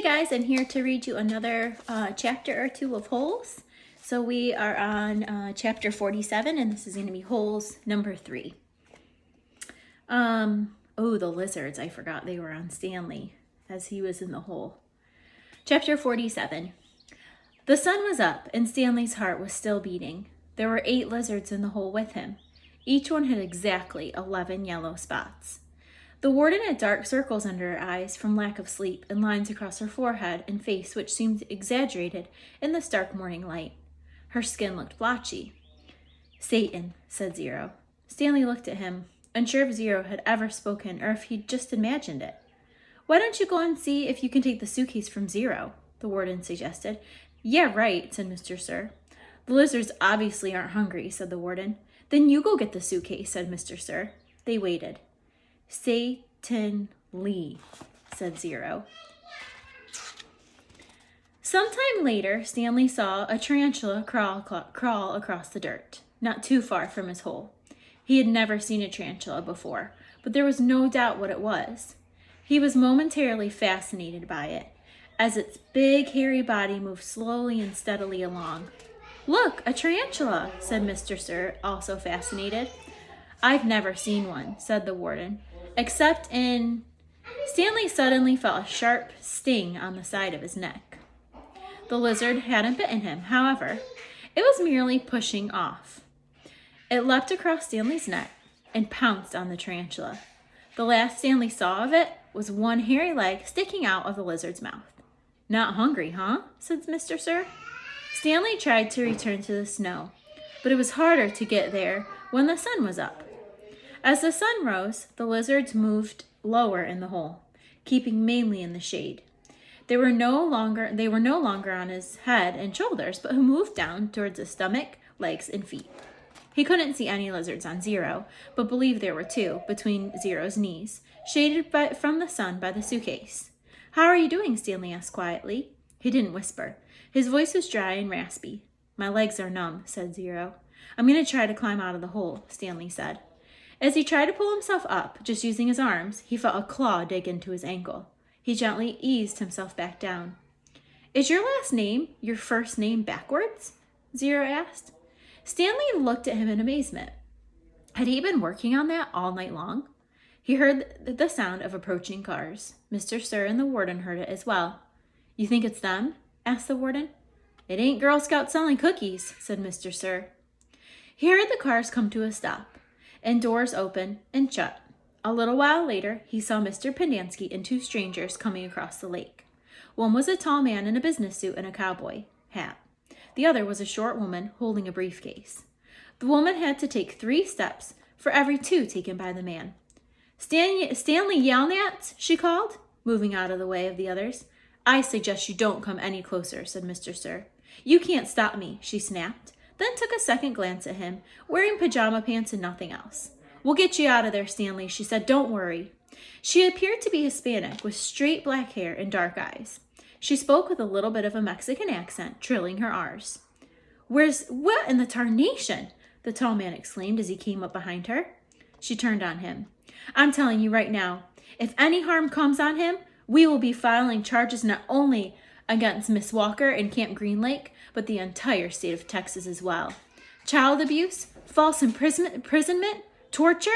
Hey guys, I'm here to read you another chapter or two of Holes. So we are on chapter 47, and this is going to be Holes number 3. Oh, the lizards. I forgot they were on Stanley as he was in the hole. Chapter 47. The sun was up, and Stanley's heart was still beating. There were 8 lizards in the hole with him. Each one had exactly 11 yellow spots. The warden had dark circles under her eyes from lack of sleep and lines across her forehead and face which seemed exaggerated in the stark morning light. Her skin looked blotchy. "Satan," said Zero. Stanley looked at him, unsure if Zero had ever spoken or if he'd just imagined it. "Why don't you go and see if you can take the suitcase from Zero?" the warden suggested. "Yeah, right," said Mr. Sir. "The lizards obviously aren't hungry," said the warden. "Then you go get the suitcase," said Mr. Sir. They waited. "Satan Lee," said Zero. Sometime later, Stanley saw a tarantula crawl across the dirt, not too far from his hole. He had never seen a tarantula before, but there was no doubt what it was. He was momentarily fascinated by it, as its big, hairy body moved slowly and steadily along. "Look, a tarantula," said Mr. Sir, also fascinated. "I've never seen one," said the warden. "Except in..." Stanley suddenly felt a sharp sting on the side of his neck. The lizard hadn't bitten him, however. It was merely pushing off. It leapt across Stanley's neck and pounced on the tarantula. The last Stanley saw of it was one hairy leg sticking out of the lizard's mouth. "Not hungry, huh?" said Mr. Sir. Stanley tried to return to the snow, but it was harder to get there when the sun was up. As the sun rose, the lizards moved lower in the hole, keeping mainly in the shade. They were no longer on his head and shoulders, but moved down towards his stomach, legs, and feet. He couldn't see any lizards on Zero, but believed there were 2 between Zero's knees, shaded from the sun by the suitcase. "How are you doing?" Stanley asked quietly. He didn't whisper. His voice was dry and raspy. "My legs are numb," said Zero. "I'm going to try to climb out of the hole," Stanley said. As he tried to pull himself up, just using his arms, he felt a claw dig into his ankle. He gently eased himself back down. "Is your last name your first name backwards?" Zero asked. Stanley looked at him in amazement. Had he been working on that all night long? He heard the sound of approaching cars. Mr. Sir and the warden heard it as well. "You think it's them?" asked the warden. "It ain't Girl Scouts selling cookies," said Mr. Sir. He heard the cars come to a stop, and doors open and shut. A little while later, he saw Mr. Pendanski and 2 strangers coming across the lake. One was a tall man in a business suit and a cowboy hat. The other was a short woman holding a briefcase. The woman had to take 3 steps for every 2 taken by the man. Stanley Yelnats," she called, moving out of the way of the others. "I suggest you don't come any closer," said Mr. Sir. "You can't stop me," she snapped, then took a second glance at him, wearing pajama pants and nothing else. "We'll get you out of there, Stanley," she said. "Don't worry." She appeared to be Hispanic, with straight black hair and dark eyes. She spoke with a little bit of a Mexican accent, trilling her R's. What in the tarnation?" the tall man exclaimed as he came up behind her. She turned on him. "I'm telling you right now, if any harm comes on him, we will be filing charges not only against Miss Walker and Camp Green Lake, but the entire state of Texas as well. Child abuse, false imprisonment, torture."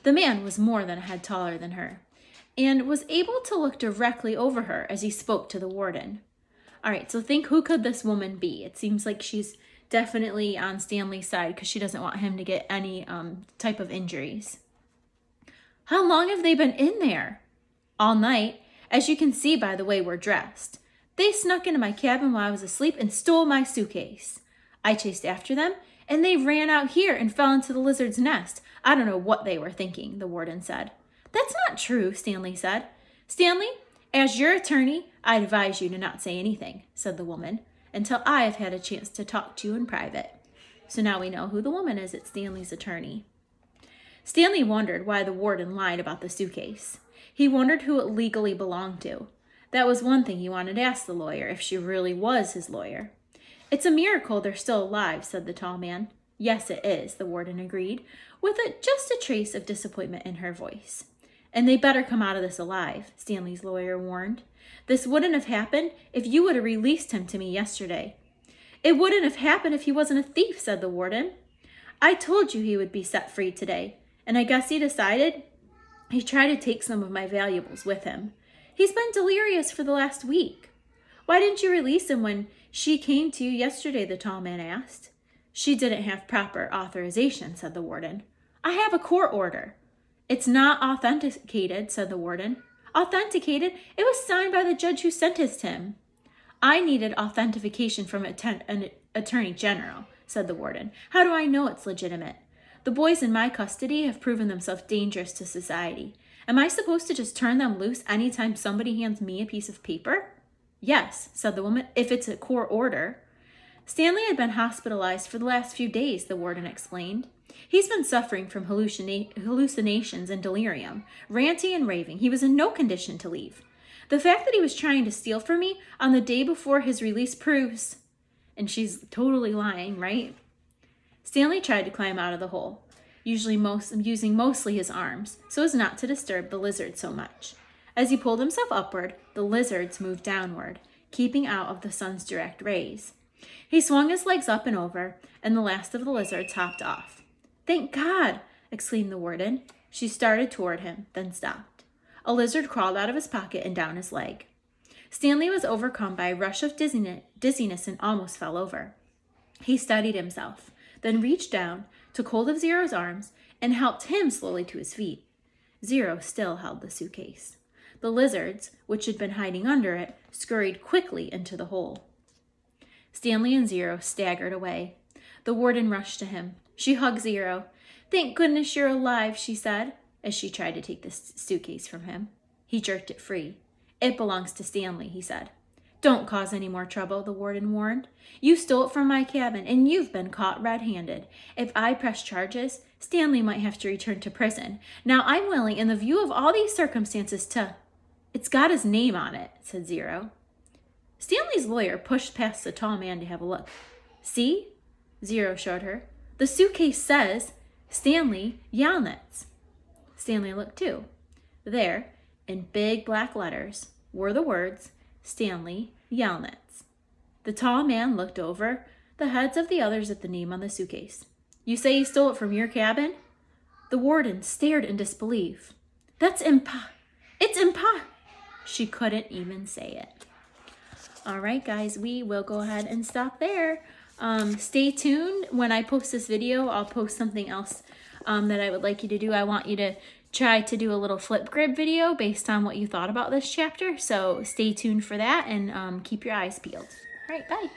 The man was more than a head taller than her, and was able to look directly over her as he spoke to the warden. All right, so think, who could this woman be? It seems like she's definitely on Stanley's side because she doesn't want him to get any type of injuries. "How long have they been in there?" "All night, as you can see by the way we're dressed. They snuck into my cabin while I was asleep and stole my suitcase. I chased after them, and they ran out here and fell into the lizard's nest. I don't know what they were thinking," the warden said. "That's not true," Stanley said. "Stanley, as your attorney, I advise you to not say anything," said the woman, "until I have had a chance to talk to you in private." So now we know who the woman is. It's Stanley's attorney. Stanley wondered why the warden lied about the suitcase. He wondered who it legally belonged to. That was one thing he wanted to ask the lawyer, if she really was his lawyer. "It's a miracle they're still alive," said the tall man. "Yes, it is," the warden agreed, with just a trace of disappointment in her voice. And they better come out of this alive, Stanley's lawyer warned. This wouldn't have happened if you would have released him to me yesterday. It wouldn't have happened if he wasn't a thief, said the warden. I told you he would be set free today, and I guess he decided he'd try to take some of my valuables with him. He's been delirious for the last week. Why didn't you release him when she came to you yesterday, the tall man asked. She didn't have proper authorization, said the warden. I have a court order. It's not authenticated, said the warden. Authenticated? It was signed by the judge who sentenced him. I needed authentication from an attorney general, said the warden. How do I know it's legitimate? The boys in my custody have proven themselves dangerous to society. Am I supposed to just turn them loose anytime somebody hands me a piece of paper? Yes, said the woman, if it's a court order. Stanley had been hospitalized for the last few days, the warden explained. He's been suffering from hallucinations and delirium, ranting and raving. He was in no condition to leave. The fact that he was trying to steal from me on the day before his release proves... And she's totally lying, right? Stanley tried to climb out of the hole, using mostly his arms, so as not to disturb the lizard so much. As he pulled himself upward, the lizards moved downward, keeping out of the sun's direct rays. He swung his legs up and over, and the last of the lizards hopped off. Thank God! Exclaimed the warden. She started toward him, then stopped. A lizard crawled out of his pocket and down his leg. Stanley was overcome by a rush of dizziness and almost fell over. He steadied himself, then reached down, took hold of Zero's arms, and helped him slowly to his feet. Zero still held the suitcase. The lizards, which had been hiding under it, scurried quickly into the hole. Stanley and Zero staggered away. The warden rushed to him. She hugged Zero. Thank goodness you're alive, she said, as she tried to take the suitcase from him. He jerked it free. It belongs to Stanley, he said. Don't cause any more trouble, the warden warned. You stole it from my cabin, and you've been caught red-handed. If I press charges, Stanley might have to return to prison. Now I'm willing, in the view of all these circumstances, to... It's got his name on it, said Zero. Stanley's lawyer pushed past the tall man to have a look. See? Zero showed her. The suitcase says Stanley Yelnats. Stanley looked too. There, in big black letters, were the words, Stanley Yelnats. The tall man looked over the heads of the others at the name on the suitcase. You say you stole it from your cabin? The warden stared in disbelief. It's She couldn't even say it. All right, guys, we will go ahead and stop there. Stay tuned. When I post this video, I'll post something else that I would like you to do. I want you to try to do a little Flipgrid video based on what you thought about this chapter. So stay tuned for that and keep your eyes peeled. All right, bye.